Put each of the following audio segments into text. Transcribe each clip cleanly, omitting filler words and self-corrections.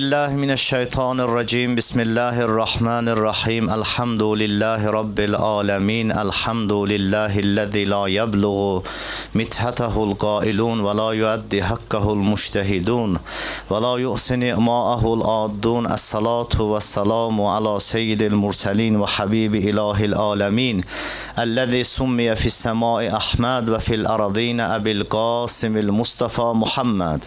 الله من الشيطان الرجيم بسم الله الرحمن الرحيم الحمد لله رب العالمين الحمد لله الذي لا يبلغ مدحته القائلون ولا يؤدي حقه المجتهدون ولا يحسن إعماءه العادون الصلاة والسلام على سيد المرسلين وحبيب إله العالمين الذي سمي في السماء أحمد وفي الأرضين أبي القاسم المصطفى محمد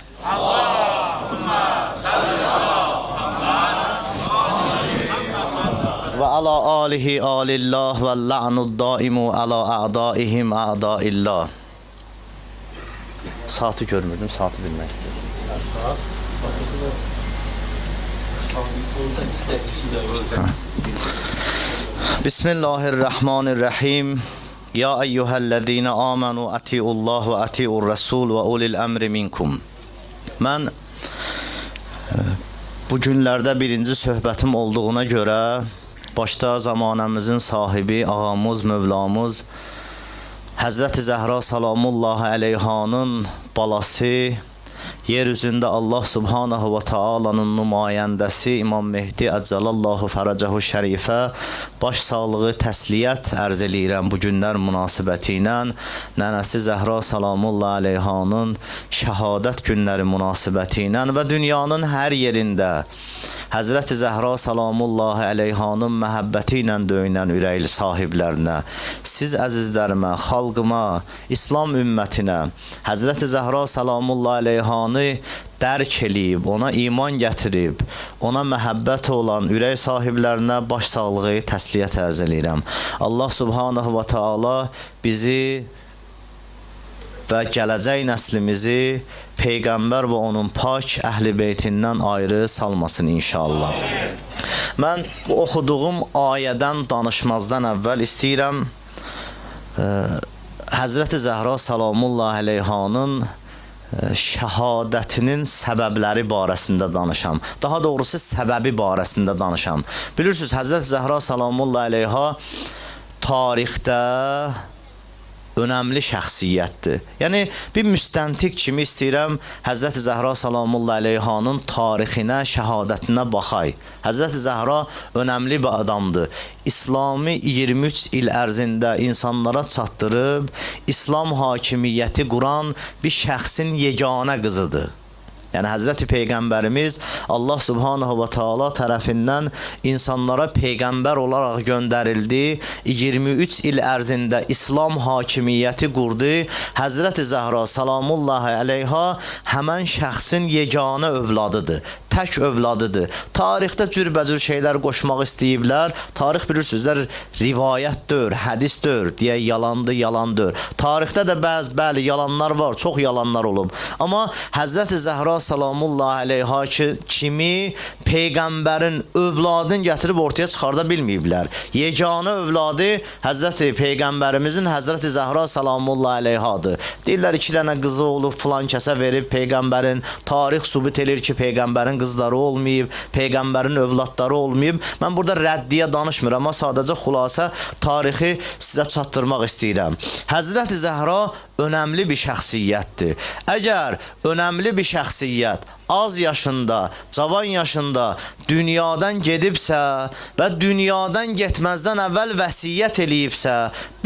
ve ala alihi alillah ve la'nud daimu ala a'daihim a'daillah. Saati görmürdüm, saati bilmek istedim. Bismillahirrahmanirrahim. Ya eyyühellezine amenu ati'ullah ve ati'ur resul ve ulil emri minkum. Mən bu günlərdə birinci söhbətim olduğuna görə başta zamanımızın sahibi, ağamız, Mövlamız Həzrəti Zəhra salamullahi aleyhanın balası, yeryüzündə Allah subhanahu ve taalanın nümayəndəsi İmam Mehdi Əcəlallahu Fərəcəhu Şərifə baş sağlığı təsliyyət ərz eləyirəm bu günlər münasibəti ilə. Nənəsi Zəhra salamullahi aleyhanın şəhadət günləri münasibəti ilə və dünyanın hər yerində Həzrəti Zəhra salamullahi aleyhanın məhəbbəti ilə döyünən ürəkli sahiblərinə, siz əzizlərimə, xalqıma, İslam ümmətinə Həzrəti Zəhra salamullahi aleyhanı dərk eləyib, ona iman gətirib, ona məhəbbət olan ürək sahiblərinə baş sağlığı təsliyyət ərz eləyirəm. Allah subhanahu wa ta'ala bizi və gələcək nəslimizi Peyğəmbər və onun pak əhl-i beytindən ayrı salmasın inşallah. Mən bu oxuduğum ayədən danışmazdan əvvəl istəyirəm Həzrəti Zəhra salamullahi aleyhanın şəhadətinin səbəbləri barəsində danışam. Daha doğrusu səbəbi barəsində danışam. Bilirsiniz, Həzrəti Zəhra salamullahi aleyha tarixdə önəmli şəxsiyyətdir. Yəni, bir müstəntiq kimi istəyirəm Həzrəti Zəhra salamullahi aleyhanın tarixinə, şəhadətinə baxay. Həzrəti Zəhra önəmli bir adamdır. İslami 23 il ərzində insanlara çatdırıb, İslam hakimiyyəti quran bir şəxsin yeganə qızıdır. Yəni, Həzrəti Peyğəmbərimiz Allah subhanahu wa ta'ala tərəfindən insanlara Peyğəmbər olaraq göndərildi. 23 il ərzində İslam hakimiyyəti qurdu. Həzrəti Zəhra salamullahi aleyha həmən şəxsin yeganə övladıdır. Tək övladıdır. Tarixdə cürbəcür şeylər qoşmaq istəyiblər. Tarix bilirsizlər, rivayətdir, hədisdir, deyə yalandır, yalandır. Tarixdə də bəli, yalanlar var, çox yalanlar olub. Amma Həzrəti Zəhra salamullahi aleyha kimi Peyğəmbərin övladını gətirib ortaya çıxarda bilməyiblər. Yeganə övladı Həzrəti Peyğəmbərimizin Həzrəti Zəhra salamullahi aleyhadır. Deyirlər, 2 dənə qızı olub, filan kəsə verib Peyğəmbərin. Tarix sübut edir ki, Peyğəmbərin qızları olmayıb, Peyğəmbərin övladları olmayıb. Mən burada rəddiyə danışmıram, amma sadəcə xülasə tarixi sizə çatdırmaq istəyirəm. Həzrəti Zəhra önəmli bir şəxsiyyətdir. Əgər önəmli bir şəxsiyyət az yaşında, cavan yaşında dünyadan gedibsə və dünyadan getməzdən əvvəl vəsiyyət eləyibsə,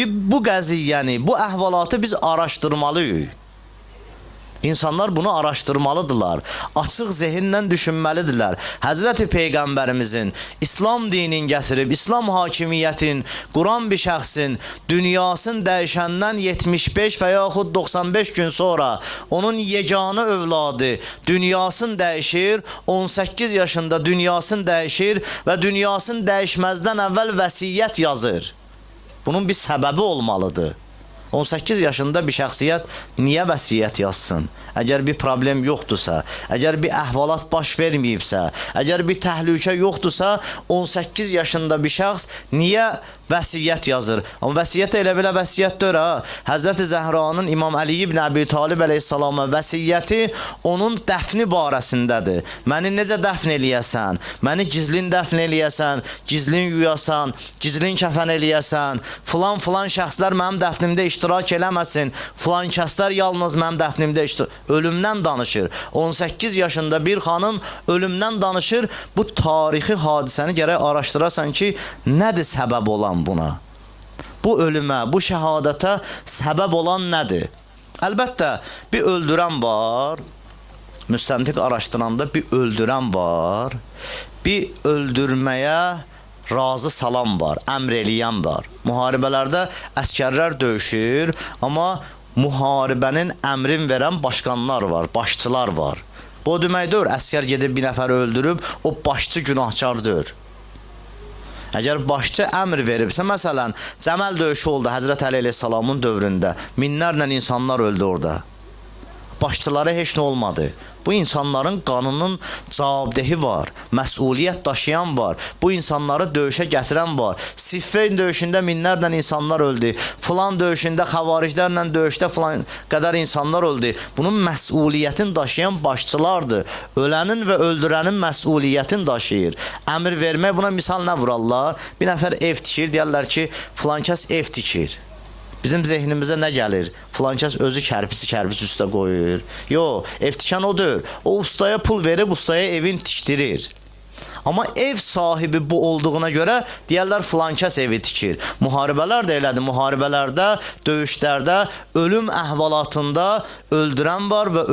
bu qəziyyəni, bu əhvalatı biz araşdırmalıyıq. İnsanlar bunu araşdırmalıdırlar. Açıq zehinlə düşünməlidirlər. Həzrəti Peyğəmbərimizin İslam dinin gətirib, İslam hakimiyyətin quran bir şəxsin dünyasını dəyişəndən 75 və yaxud 95 gün sonra onun yeganə övladı dünyasını dəyişir, 18 yaşında dünyasını dəyişir və dünyasını dəyişməzdən əvvəl vəsiyyət yazır. Bunun bir səbəbi olmalıdır. 18 yaşında bir şəxsiyyət niyə vəsiyyət yazsın? Əgər bir problem yoxdursa, əgər bir əhvalat baş verməyibsə, əgər bir təhlükə yoxdursa, 18 yaşında bir şəxs niyə vəsiyyət yazır? Amma vəsiyyət elə belə vəsiyyətdir ha. Həzrəti Zəhranın İmam Əli ibn Əbi Talib əleyhissalama vəsiyyəti onun dəfni barəsindədir. Məni necə dəfn eləyəsən? Məni gizlin dəfn eləyəsən, gizlin yuyasan, gizlin kəfən eləyəsən, filan şəxslər mənim dəfnimdə iştirak eləməsin, filan kəslər yalnız mənim dəfnimdə iştirak ölümdən danışır. 18 yaşında bir xanım ölümdən danışır. Bu tarixi hadisəni gərək araşdırasan ki, nədir səbəb olan buna? Bu ölümə, bu şəhadətə səbəb olan nədir? Əlbəttə, bir öldürən var. Müstəntiq araşdıranda bir öldürən var. Bir öldürməyə razı salan var, əmr eləyən var. Müharibələrdə əskərlər döyüşür, amma müharibənin əmrin verən başqanlar var, başçılar var. Bu demək deyil, əskər gedib bir nəfəri öldürüb, o başçı günahkar deyil. Əgər başçı əmr veribsə, məsələn, Cəməl döyüşü oldu Həzrət Əli əleyhissalamın dövründə. Minlərlə insanlar öldü orada. Başçılara heç nə olmadı. Bu insanların qanının cavabdehi var, məsuliyyət daşıyan var, bu insanları döyüşə gətirən var. Siffeyn döyüşündə minlərlə insanlar öldü, filan döyüşündə xəvariclərlə döyüşdə filan qədər insanlar öldü. Bunun məsuliyyətini daşıyan başçılardır. Ölənin və öldürənin məsuliyyətini daşıyır. Əmr vermək, buna misal nə vurarlar? Bir nəfər ev tikir, deyərlər ki, filan kəs ev tikir. Bizim zehnimizə nə gəlir? Filan kəs özü kərpiç üstə qoyur. Yox, ev tikən odur. O ustaya pul verib, ustaya evin tikdirir. Amma ev sahibi bu olduğuna görə deyərlər filan kəs evi tikir. Müharibələr də elədir. Müharibələrdə, döyüşlərdə, ölüm əhvalatında öldürən var və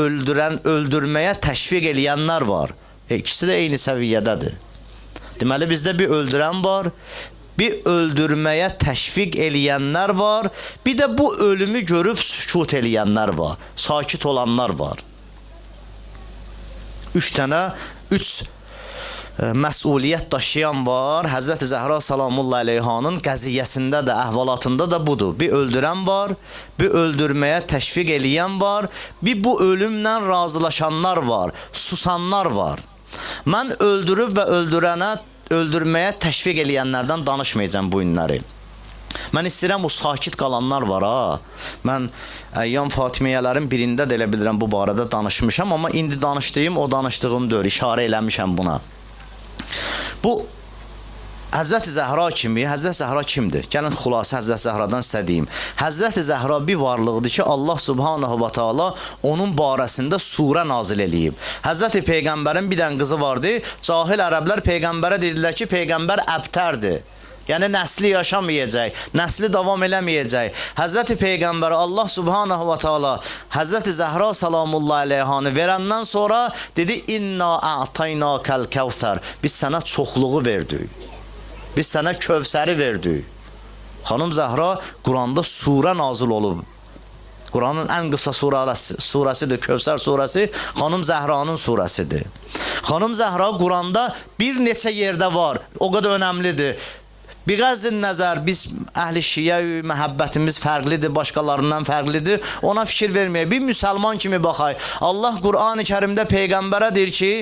öldürməyə təşviq eləyənlər var. İkisi də eyni səviyyədədir. Deməli, bizdə bir öldürən var, bir öldürməyə təşviq eləyənlər var, bir də bu ölümü görüb sükut eləyənlər var, sakit olanlar var. Üç məsuliyyət daşıyan var. Həzrəti Zəhra salamullahi aleyhanın qəziyyəsində də, əhvalatında da budur. Bir öldürən var, bir öldürməyə təşviq eləyən var, bir bu ölümlə razılaşanlar var, susanlar var. Mən öldürüb və öldürməyə təşviq eləyənlərdən danışmayacağım bu günləri. Mən istəyirəm o sakit qalanlar var ha. Mən Əyyam Fatimiyyələrin birində də elə bilirəm bu barədə danışmışam, amma indi danışdığım o danışdığım deyil, işarə eləmişəm buna. Bu Həzrəti Zəhra kimi, Həzrəti Zəhra kimdir? Gəlin xülasə Həzrəti Zəhradan istədiyim. Həzrəti Zəhra bir varlıqdır ki, Allah subhanahu wa ta'ala onun barəsində surə nazil eləyib. Həzrəti Peyğəmbərin bir dənə qızı vardı. Cahil ərəblər Peyğəmbərə dedilər ki, Peyğəmbər əbtərdir. Yəni nəsli yaşamayacaq, nəsli davam eləməyəcək. Həzrəti Peyğəmbərə Allah subhanahu wa ta'ala Həzrəti Zəhra salamullahi aleyhanı verəndən sonra dedi, İnna a'taynakəl kəvsər. Biz sənə çoxluğu verdik. Biz sənə Kövsəri verdik. Xanım Zəhra Quranda surə nazil olub. Quranın ən qısa surəsidir, Kövsər surəsi, Xanım Zəhranın surəsidir. Xanım Zəhra Quranda bir neçə yerdə var, o qədər önəmlidir. Biğəzzin nəzər, biz əhl-i şiyə məhəbbətimiz fərqlidir, başqalarından fərqlidir, ona fikir verməyək. Bir müsəlman kimi baxay. Allah Qur'an-ı Kərimdə Peyğəmbərə deyir ki,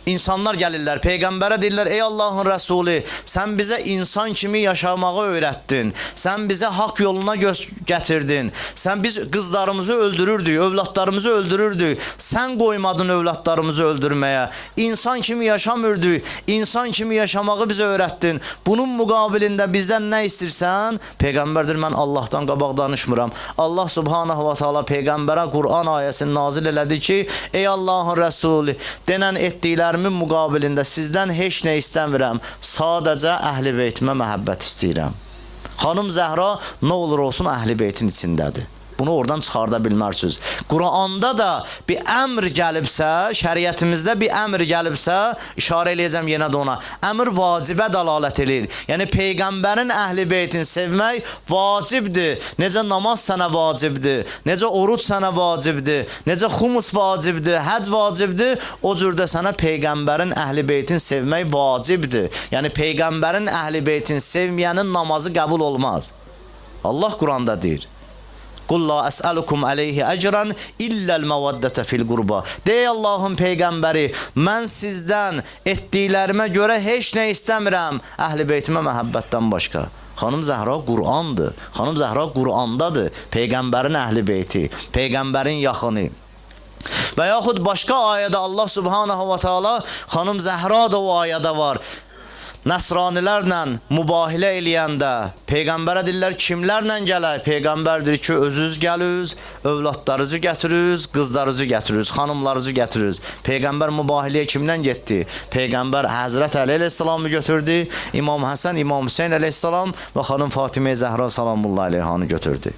İnsanlar gəlirlər, Peyğəmbərə deyirlər, ey Allahın Rəsuli, sən bizə insan kimi yaşamağı öyrətdin, sən bizə haqq yoluna gətirdin, sən biz qızlarımızı öldürürdük, övladlarımızı öldürürdük, sən qoymadın övladlarımızı öldürməyə, insan kimi yaşamırdıq, insan kimi yaşamağı bizə öyrətdin, bunun müqabilində bizdən nə istirsən? Peyğəmbər deyir, mən Allahdan qabaq danışmıram. Allah subhanahu wa ta'ala Peyğəmbərə Qur'an ayəsini nazil elədi ki, ey Allahın Rəsuli, denən etdiklər müqabilində sizdən heç nə istəmirəm, sadəcə əhl-i beytimə məhəbbət istəyirəm. Xanım Zəhra nə olur olsun əhl-i beytin içindədir. Bunu oradan çıxarda bilmərsiniz. Quranda da bir əmr gəlibsə, şəriətimizdə bir əmr gəlibsə, işarə eləyəcəm yenə də ona. Əmr vacibə dəlalət edir. Yəni Peyğəmbərin əhl-i beytini sevmək vacibdir. Necə namaz sənə vacibdir, necə oruc sənə vacibdir, necə xumus vacibdir, həc vacibdir, o cürdə sənə Peyğəmbərin əhl-i beytini sevmək vacibdir. Yəni Peyğəmbərin əhl-i beytini sevməyənin namazı qəbul olmaz. Allah Quranda deyir. Qul la əsəlukum aleyhi əcran illəl məvaddətə fil qurba. Dey Allahın Peyğəmbəri, mən sizdən etdiklərimə görə heç nə istəmirəm, əhl-i beytimə məhəbbətdən başqa. Xanım Zəhra Qur'andır. Xanım Zəhra Qur'andadır. Peyğəmbərin əhl-i beyti, Peyğəmbərin yaxını. Və yaxud başqa ayədə Allah subhanahu wa ta'ala Xanım Zəhra da o ayədə var. Nəsranilərlə mübahilə eləyəndə Peyğəmbərə deyirlər kimlərlə gələk? Peyğəmbər deyir ki, özünüz gəliniz, övladlarınızı gətiriniz, qızlarınızı gətiriniz, xanımlarınızı gətiriniz. Peyğəmbər mübahiləyə kimlə getdi? Peyğəmbər Həzrət Əli əleyhissalamı götürdü, İmam Həsən, İmam Hüseyn əleyhissalam və xanım Fatimə Zəhra salamullahi əleyhanı götürdü.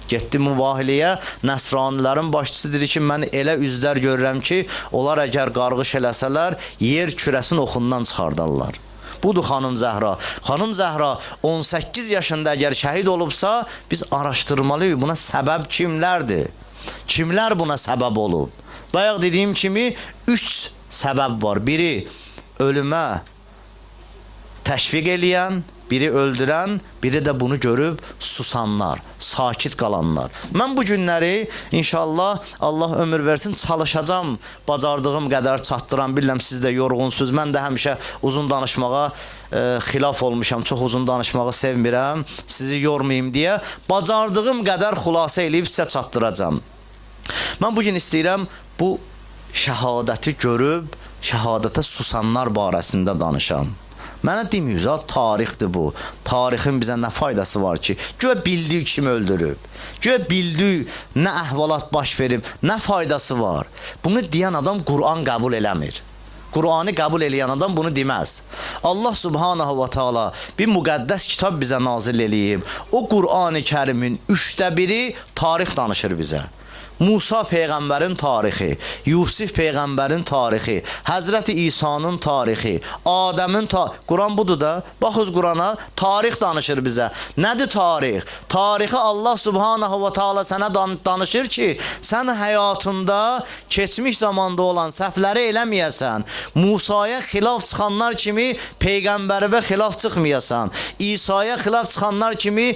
Getdi mübahiləyə, nəsranilərin başçısı dedi ki, mən elə üzlər görürəm ki, onlar əgər qarğış eləsələr, yer kürəsinin oxundan çıxardarlar. Budur xanım Zəhra. Xanım Zəhra 18 yaşında əgər şəhid olubsa, biz araşdırmalıyıq, buna səbəb kimlərdir? Kimlər buna səbəb olub? Bayaq dediyim kimi 3 səbəb var. Biri ölümə təşviq eləyən, biri öldürən, biri də bunu görüb susanlar, sakit qalanlar. Mən bu günləri inşallah Allah ömür versin çalışacağam, bacardığım qədər çatdıram. Bilirəm siz də yorğunsuz. Mən də həmişə uzun danışmağa xilaf olmuşam. Çox uzun danışmağı sevmirəm. Sizi yormayayım deyə bacardığım qədər xülasə eləyib sizə çatdıracağam. Mən bugün istəyirəm bu şəhadəti görüb, şəhadətə susanlar barəsində danışam. Mənə demiyoruz, tarixdir bu. Tarixin bizə nə faydası var ki? Göyə bildik kim öldürüb. Göyə bildik nə əhvalat baş verib, nə faydası var. Bunu deyən adam Qur'an qəbul eləmir. Qur'anı qəbul eləyən adam bunu deməz. Allah subhanahu wa ta'ala bir müqəddəs kitab bizə nazil eləyib. O Qur'an-ı Kərimin 1/3 tarix danışır bizə. Musa Peyğəmbərin tarixi, Yusuf Peyğəmbərin tarixi, Həzrəti İsa'nın tarixi, Adəmin tarixi. Quran budur da. Baxız Qurana, tarix danışır bizə. Nədir tarix? Tarixi Allah subhanahu wa ta'ala sənə danışır ki, sən həyatında keçmiş zamanda olan səhvləri eləməyəsən. Musaya xilaf çıxanlar kimi Peyğəmbərə xilaf çıxmayasan. İsa'ya xilaf çıxanlar kimi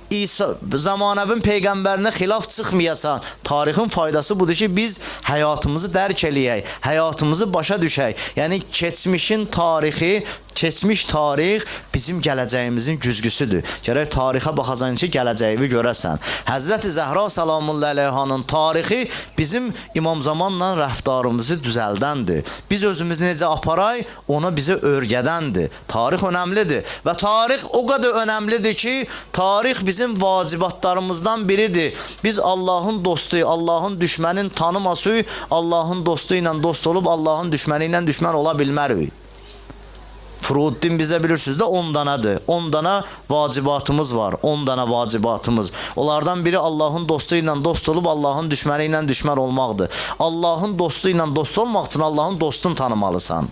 zamanəvin Peyğəmbərinə xilaf çıxmayasan. Tarixin faydası budur ki, biz həyatımızı dərk eləyək, həyatımızı başa düşək. Yəni, keçmişin tarixi, keçmiş tarix bizim gələcəyimizin güzgüsüdür. Gərək tarixə baxacan ki, gələcəyini görəsən. Həzrəti Zəhra salamullahi əleyhanın tarixi bizim İmam Zamanla rəftarımızı düzəldəndir. Biz özümüzü necə aparay, ona bizə örgədəndir. Tarix önəmlidir və tarix o qədər önəmlidir ki, tarix bizim vacibatlarımızdan biridir. Biz Allahın dostuyuz, Allahın düşmənin tanımasıyıq, Allahın dostu ilə dost olub, Allahın düşməni ilə düşmən ola bilmərik. Furuddin bizdə bilirsiniz də 10 danadır. 10 dana vacibatımız var. 10 dana vacibatımız. Onlardan biri Allahın dostu ilə dost olub, Allahın düşməni ilə düşmən olmaqdır. Allahın dostu ilə dost olmaq üçün Allahın dostunu tanımalısan.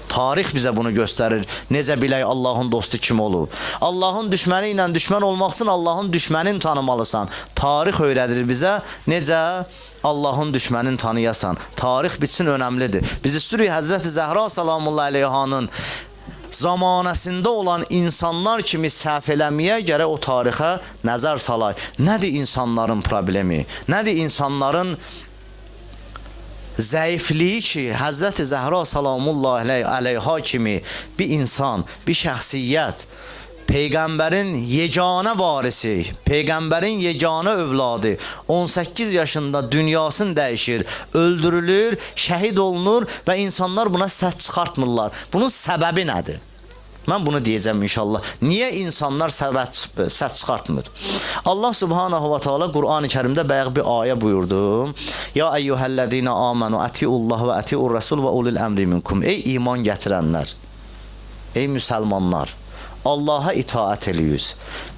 Tarix bizə bunu göstərir. Necə bilək Allahın dostu kim olub? Allahın düşməni ilə düşmən olmaq üçün Allahın düşmənini tanımalısan. Tarix öyrədir bizə necə Allahın düşmənini tanıyasan. Tarix bitsin önəmlidir. Biz istəyirik Həzrəti Zəhra salamullahi əleyhanın zamanəsində olan insanlar kimi səhv eləməyə gərək o tarixə nəzər salay. Nədir insanların problemi? Nədir insanların zəifliyi ki, Həzrəti Zəhra salamullahi əleyha kimi bir insan, bir şəxsiyyət, Peyğəmbərin yeganə varisi, Peyğəmbərin yeganə övladı 18 yaşında dünyasını dəyişir, öldürülür, şəhid olunur və insanlar buna səs çıxartmırlar. Bunun səbəbi nədir? Mən bunu deyəcəm inşallah. Niyə insanlar səs çıxartmır? Allah subhanahu wa ta'ala Qur'an-ı Kərimdə bayaq bir ayə buyurdu. Ya eyyuhəllədinə amanu atiullah və atiur rasul və ulul əmri minkum. Ey iman gətirənlər, ey müsəlmanlar, Allaha itaat eləyiz,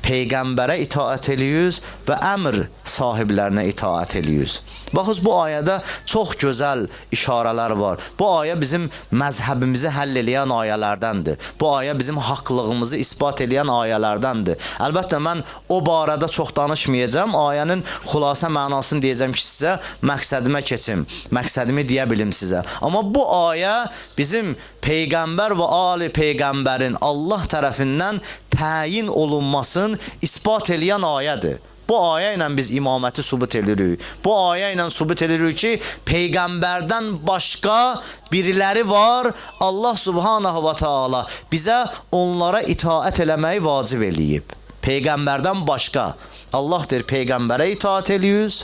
Peyğəmbərə itaat eləyiz və əmr sahiblərinə itaat eləyiz. Baxız, bu ayədə çox gözəl işarələr var. Bu ayə bizim məzhəbimizi həll eləyən ayələrdəndir. Bu ayə bizim haqlığımızı isbat eləyən ayələrdəndir. Əlbəttə, mən o barədə çox danışmayacağım. Ayənin xülasə mənasını deyəcəm ki, sizə məqsədimə keçim. Məqsədimi deyə bilim sizə. Amma bu ayə bizim Peyğəmbər və ali Peyğəmbərin Allah tərəfindən təyin olunmasını isbat eləyən ayədir. Bu ayə ilə biz imaməti sübut edirik. Bu ayə ilə sübut edirik ki, Peyğəmbərdən başqa biriləri var. Allah subhanahu wa ta'ala bizə onlara itaət eləməyi vacib eləyib. Peyğəmbərdən başqa. Allah deyir, Peyğəmbərə itaat eləyiz.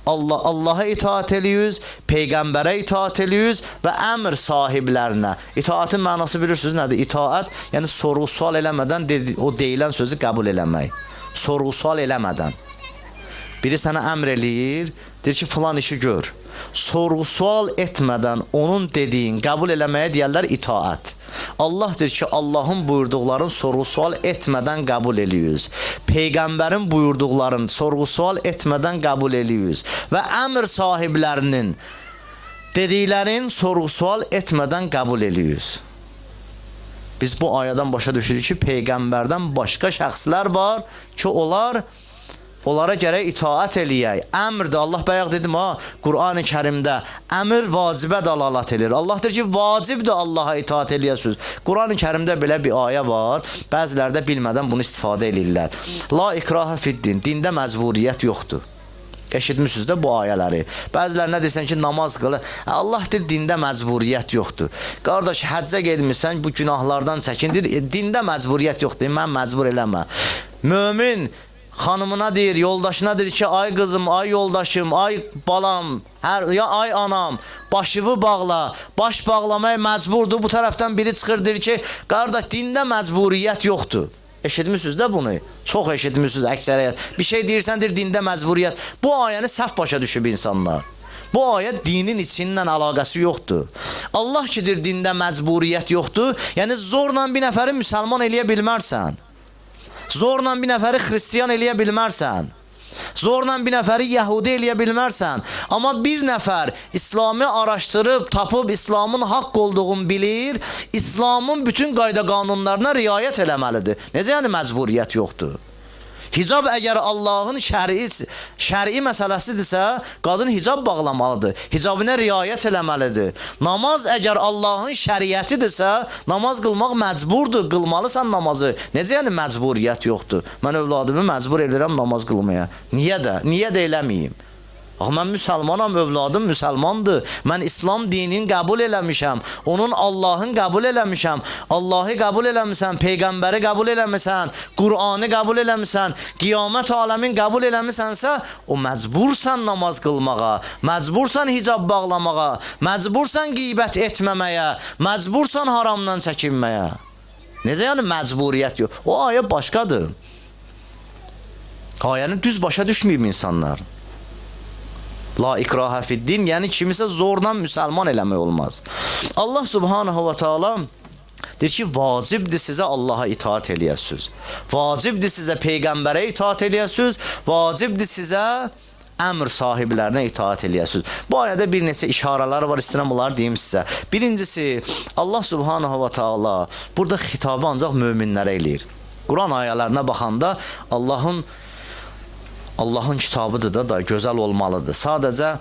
Allaha itaat eləyiz, Peyğəmbərə itaat eləyiz və əmr sahiblərinə. İtaatın mənası bilirsiniz nədir? İtaat, yəni sorğu-sual eləmədən o deyilən sözü qəbul eləmək. Sorğu-sual eləmədən. Biri sənə əmr eləyir, deyir ki, filan işi gör. Sorğu-sual etmədən onun dediyin qəbul eləməyə deyərlər itaat. Allah deyir ki, Allahın buyurduqlarını sorğu-sual etmədən qəbul eləyiz. Peyğəmbərin buyurduqlarını sorğu-sual etmədən qəbul eləyiz. Və əmr sahiblərinin dediklərini sorğu-sual etmədən qəbul eləyiz. Biz bu ayədən başa düşürük ki, Peyğəmbərdən başqa şəxslər var ki, onlara gərək itaat eləyək. Əmrdir. Allah bayaq dedim ha, Qur'an-ı Kərimdə əmr vacibə dəlalət edir. Allah deyir ki, vacibdir Allaha itaat eləyəsiniz. Qur'an-ı Kərimdə belə bir ayə var. Bəziləri də bilmədən bunu istifadə edirlər. La ikraha fiddin. Dində məcburiyyət yoxdur. Eşitmişsiniz də bu ayələri. Bəzilərinə deyirsən ki, namaz qılır. Allah deyir, dində məcburiyyət yoxdur. Qardaş, həccə gedmirsən, bu günahlardan çəkindir. Dində məcburiyyət yoxdur. Mən məcbur eləmə. Mömin xanımına deyir, yoldaşına deyir ki, ay qızım, ay yoldaşım, ay balam, ya ay anam, başını bağla, baş bağlamaya məcburdur. Bu tərəfdən biri çıxır, deyir ki, qardaş, dində məcburiyyət yoxdur. Eşitmişsiniz də bunu? Çox eşitmişsiniz əksəriyyət. Bir şey deyirsən, deyir, dində məcburiyyət. Bu ayəni səhv başa düşüb insanlar. Bu ayə dinin içindən əlaqəsi yoxdur. Allah ki, deyir, dində məcburiyyət yoxdur, yəni zorla bir nəfəri müsəlman eləyə bilmərsən. Zorla bir nəfəri xristiyan eləyə bilmərsən. Zorla bir nəfəri yəhudi eləyə bilmərsən. Amma bir nəfər İslamı araşdırıb, tapıb, İslamın haqq olduğunu bilir, İslamın bütün qayda qanunlarına riayət eləməlidir. Necə yəni məcburiyyət yoxdur? Hicab əgər Allahın şəri məsələsidirsə, qadın hicab bağlamalıdır. Hicabına riayət eləməlidir. Namaz əgər Allahın şəriətidirsə, namaz qılmaq məcburdur. Qılmalısan namazı. Necə yəni məcburiyyət yoxdur? Mən övladımı məcbur edirəm namaz qılmaya. Niyə də? Niyə də eləməyim? Mən müsəlmanam, övladım müsəlmandır. Mən İslam dinini qəbul eləmişəm. Onun Allahın qəbul eləmişəm. Allahı qəbul eləmişsən, Peyğəmbəri qəbul eləmişsən, Qur'anı qəbul eləmişsən, qiyamət aləmin qəbul eləmişsənsə, o məcbursan namaz qılmağa, məcbursan hicab bağlamağa, məcbursan qeybət etməməyə, məcbursan haramdan çəkinməyə. Necə yəni məcburiyyət yox? O ayə başqadır. Ayəni düz başa düşməyib insanlar. La ikraha fiddin, yəni kimisə zorla müsəlman eləmək olmaz. Allah subhanahu wa ta'ala deyir ki, vacibdir sizə Allaha itaat eləyəsiniz. Vacibdir sizə Peyğəmbərə itaat eləyəsiniz. Vacibdir sizə əmr sahiblərinə itaat eləyəsiniz. Bu ayədə bir neçə işarələr var, istəyirəm bunları deyim sizə. Birincisi, Allah subhanahu wa ta'ala burada xitabı ancaq möminlərə eləyir. Quran ayələrinə baxanda Allahın kitabıdır da gözəl olmalıdır. Sadəcə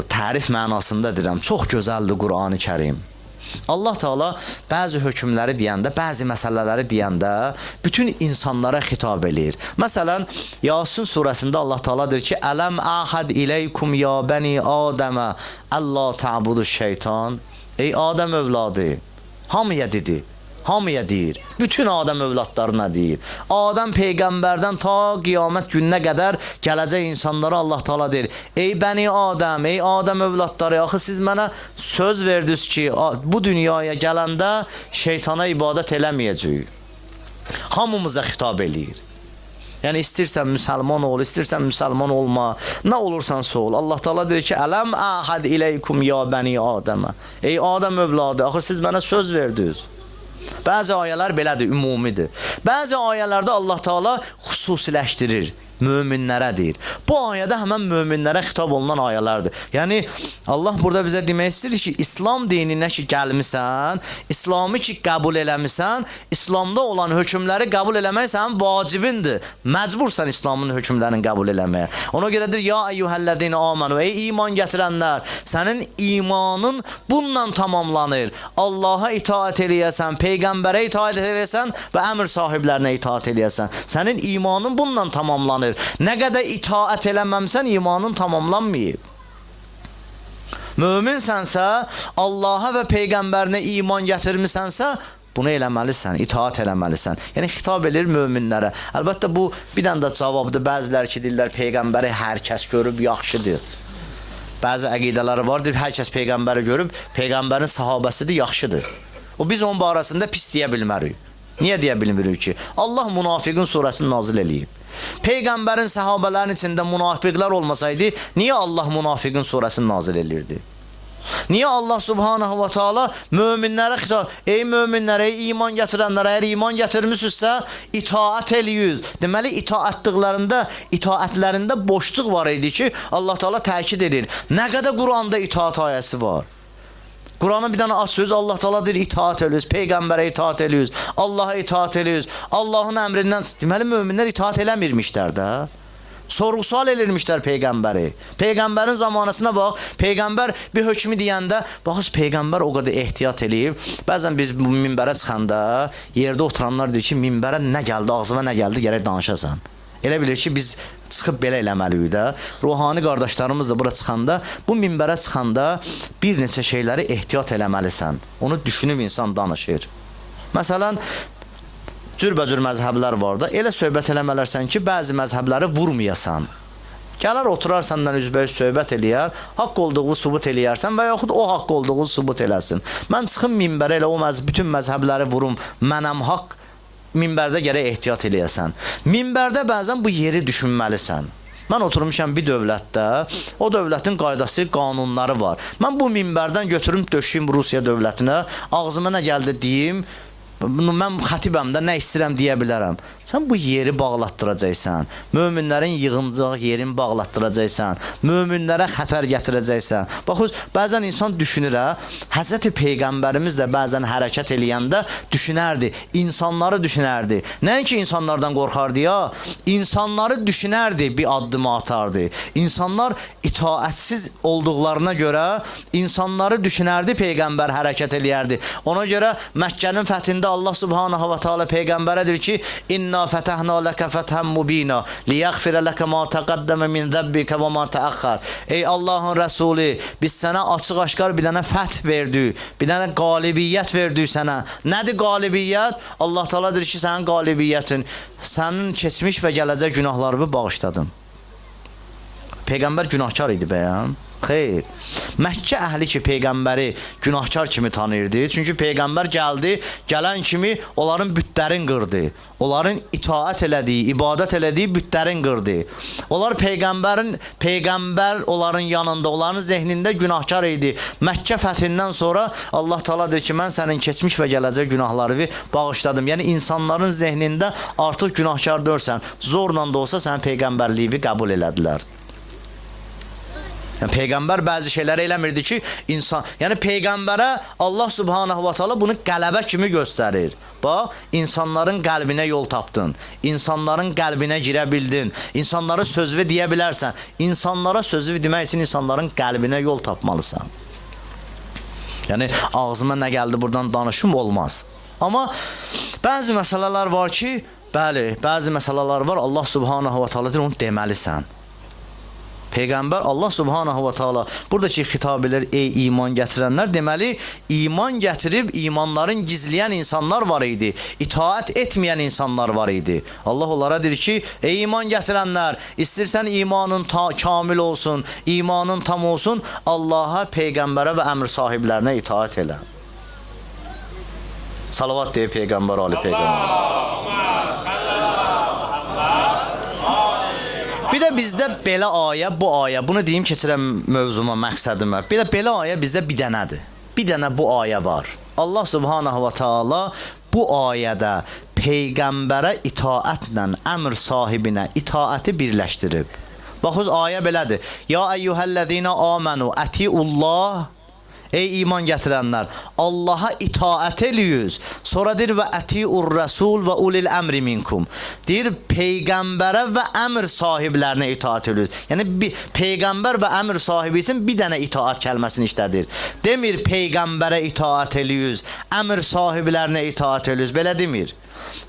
tərif mənasında deyirəm, çox gözəldir Qur'an-ı Kərim. Allah Teala bəzi hökmləri deyəndə, bəzi məsələləri deyəndə bütün insanlara xitab eləyir. Məsələn, Yasin surəsində Allah Teala deyir ki, Ələm əhəd iləykum ya bəni Adəmə əllə ta'budu şeytan. Ey Adəm övladı, hamıya dedi. Hamıya deyir. Bütün Adəm övladlarına deyir. Adəm Peyğəmbərdən ta qiyamət gününə qədər gələcək insanlara Allah Teala deyir. Ey bəni Adəm, ey Adəm övladları, axı siz mənə söz verdiniz ki, bu dünyaya gələndə şeytana ibadət eləməyəcəyik. Hamımıza xitab eləyir. Yəni istəyirsən müsəlman ol, istəyirsən müsəlman olma, nə olursansa ol. Allah Teala deyir ki, Ələm əhəd iləykum ya bəni Adəmə. Ey Adəm övladı, axı siz mənə söz verdiniz. Bəzi ayələr belədir, ümumidir. Bəzi ayələrdə Allah Teala xüsusiləşdirir, möminlərə deyir. Bu ayədə həmən möminlərə xitab olunan ayələrdir. Yəni Allah burada bizə demək istəyir ki, İslam dininə ki gəlmisən, İslamı ki qəbul eləmisən, İslamda olan hökmləri qəbul eləmək sənin vacibindir. Məcbursan İslamın hökmlərini qəbul eləməyə. Ona görədir, ya eyyuhəllədin amanu, ey iman gətirənlər, sənin imanın bununla tamamlanır. Allaha itaat eləyəsən, Peyğəmbərə itaat eləyəsən və əmr sahiblərinə itaat eləyəsən. Sənin imanın bununla tamamlanır. Nə qədər itaat eləməmsən, imanın tamamlanmayıb. Möminsənsə, Allaha və Peyğəmbərinə iman gətirmisənsə, bunu eləməlisən, itaat eləməlisən. Yəni xitab edir möminlərə. Əlbəttə bu bir dənə də cavabdır. Bəzilər ki, deyirlər peyğəmbəri hər kəs görüb yaxşıdır. Bəzi əqidələri var, deyir, hər kəs peyğəmbəri görüb, peyğəmbərin sahabəsidir, yaxşıdır. O biz onun barəsində pis deyə bilmərik. Niyə deyə bilmirik ki? Allah Münafiqun surəsini nazil eləyib. Peyğəmbərin səhabələrin içində münafiqlər olmasaydı, niyə Allah Münafiqun surəsini nazil elirdi? Niyə Allah subhanahu wa ta'ala möminlərə xitab, ey möminlərə, ey iman gətirənlərə, əgər iman gətirmişsizsə, itaat eləyiz. Deməli, itaətlərində boşluq var idi ki, Allah Teala təkid edir. Nə qədər Quranda itaat ayəsi var? Quranın bir dənə açıyoruz, Allah Teala deyir, itaat eləyiz, Peyğəmbərə itaat eləyiz, Allaha itaat eləyiz, Allahın əmrindən, deməli, möminlər itaat eləmirmişlər də. Sorğu-sual elirmişlər Peyğəmbəri. Peyğəmbərin zamanısına bax, Peyğəmbər bir hökmü deyəndə, baxız Peyğəmbər o qədər ehtiyat eləyib. Bəzən biz bu minbərə çıxanda, yerdə oturanlar deyir ki, minbərə nə gəldi, ağzıma nə gəldi, gərək danışasan. Elə bilir ki, biz çıxıb belə eləməliyik də. Ruhani qardaşlarımız da bura çıxanda, bu minbərə çıxanda bir neçə şeyləri ehtiyat eləməlisən. Onu düşünüb insan danışır. Məsələn, cürbəcür məzhəblər var da, elə söhbət eləmələrsən ki, bəzi məzhəbləri vurmayasan. Gələr, oturar səndən üzbəüz söhbət eləyər, haqq olduğu sübut eləyərsən və yaxud o haqq olduğu sübut eləsin. Mən çıxım minbərə elə o bütün məzhəbləri vurum, mənəm haqq, minbərdə gərək ehtiyat eləyəsən. Minbərdə bəzən bu yeri düşünməlisən. Mən oturmuşam bir dövlətdə, o dövlətin qaydası, qanunları var. Mən bu minbərdən götürüm, döşəyim Rusiya dövlətinə, ağzıma nə gəldi deyim, mən xətibəm də nə istəyirəm deyə bilərəm. Sən bu yeri bağlatdıracaqsan, möminlərin yığıncağı yerini bağlatdıracaqsan, möminlərə xətər gətirəcəksən. Baxın, bəzən insan düşünür, Həzrəti Peyğəmbərimiz də bəzən hərəkət eləyəndə düşünərdi, insanları düşünərdi. Nəinki insanlardan qorxardı ya, insanları düşünərdi, bir addım atardı. İnsanlar itaatsiz olduqlarına görə insanları düşünərdi, Peyğəmbər hərəkət eləyərdi. Ona görə Məkkənin fəthində Allah subhanahu wa ta'ala Peyğəmbərə deyir ki, İnna fətəhna ləkə fətən mubina liyaghfirə ləkə ma təqəddəmə min zəbbikə və ma təəxxər. Ey Allahın Rəsuli, biz sənə açıq-aşkar bir dənə fəth verdik, bir dənə qalibiyyət verdik sənə. Nədir qalibiyyət? Allah Teala deyir ki, sənin qalibiyyətin, sənin keçmiş və gələcək günahlarını bağışladım. Peyğəmbər günahkar idi bəyəm? Xeyr. Məkkə əhli ki, Peyğəmbəri günahkar kimi tanıyırdı. Çünki Peyğəmbər gəldi, gələn kimi onların bütlərin qırdı. Onların itaat elədiyi, ibadət elədiyi bütlərin qırdı. Onlar Peyğəmbər onların yanında, onların zehnində günahkar idi. Məkkə fəthindən sonra Allah Teala deyir ki, mən sənin keçmiş və gələcək günahlarını bağışladım. Yəni, insanların zehnində artıq günahkar dörsən. Zorla da olsa sənin Peyğəmbərliyi qəbul elədilər. Yəni, Peyğəmbər bəzi şeyləri eləmirdi ki, yəni Peyğəmbərə Allah subhanahu wa ta'ala bunu qələbə kimi göstərir. Bax, insanların qəlbinə yol tapdın, insanların qəlbinə girə bildin, insanlara sözvü deyə bilərsən. İnsanlara sözvü demək üçün insanların qəlbinə yol tapmalısan. Yəni, ağzıma nə gəldi buradan danışım olmaz. Amma bəzi məsələlər var ki, bəli, bəzi məsələlər var, Allah subhanahu wa ta'ala deyir, onu deməlisən. Peyğəmbər Allah subhanahu wa ta'ala buradakı xitab edir, ey iman gətirənlər, deməli, iman gətirib imanların gizləyən insanlar var idi, itaat etməyən insanlar var idi. Allah onlara deyir ki, ey iman gətirənlər, istəyirsən imanın kamil olsun, imanın tam olsun, Allaha, Peyğəmbərə və əmr sahiblərinə itaat elə. Salavat deyir Peyğəmbər, Ali Peyğəmbər. Bir də bizdə belə ayə, bu ayə, bunu deyim, keçirəm mövzuma, məqsədimə. Bir də belə ayə bizdə bir dənədir. Bir dənə bu ayə var. Allah subhanahu wa ta'ala bu ayədə Peyğəmbərə itaətlə, əmr sahibinə itaəti birləşdirib. Baxız, ayə belədir. Ya əyyuhəl-ləzīnə amanu, ətiullah. Ey iman gətirənlər, Allaha itaət eləyiz. Sonra deyir, və ətiur rəsul və ulil əmri minkum. Deyir, Peyğəmbərə və əmr sahiblərinə itaət eləyiz. Yəni, Peyğəmbər və əmr sahibi üçün bir dənə itaət kəlməsini işlədir. Demir, Peyğəmbərə itaət eləyiz, əmr sahiblərinə itaət eləyiz. Belə demir.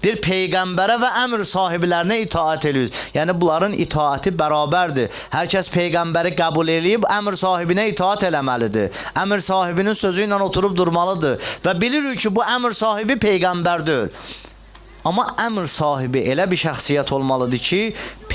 Deyir, peyğəmbərə və əmr sahiblərinə itaat ediyoruz. Yəni bunların itaati bərabərdir. Hər kəs peyğəmbəri qəbul edib əmr sahibinə itaat eləməlidir. Əmr sahibinin sözü ilə oturub durmalıdır və bilirik ki, bu əmr sahibi peyğəmbərdir. Amma əmr sahibi elə bir şəxsiyyət olmalıdır ki,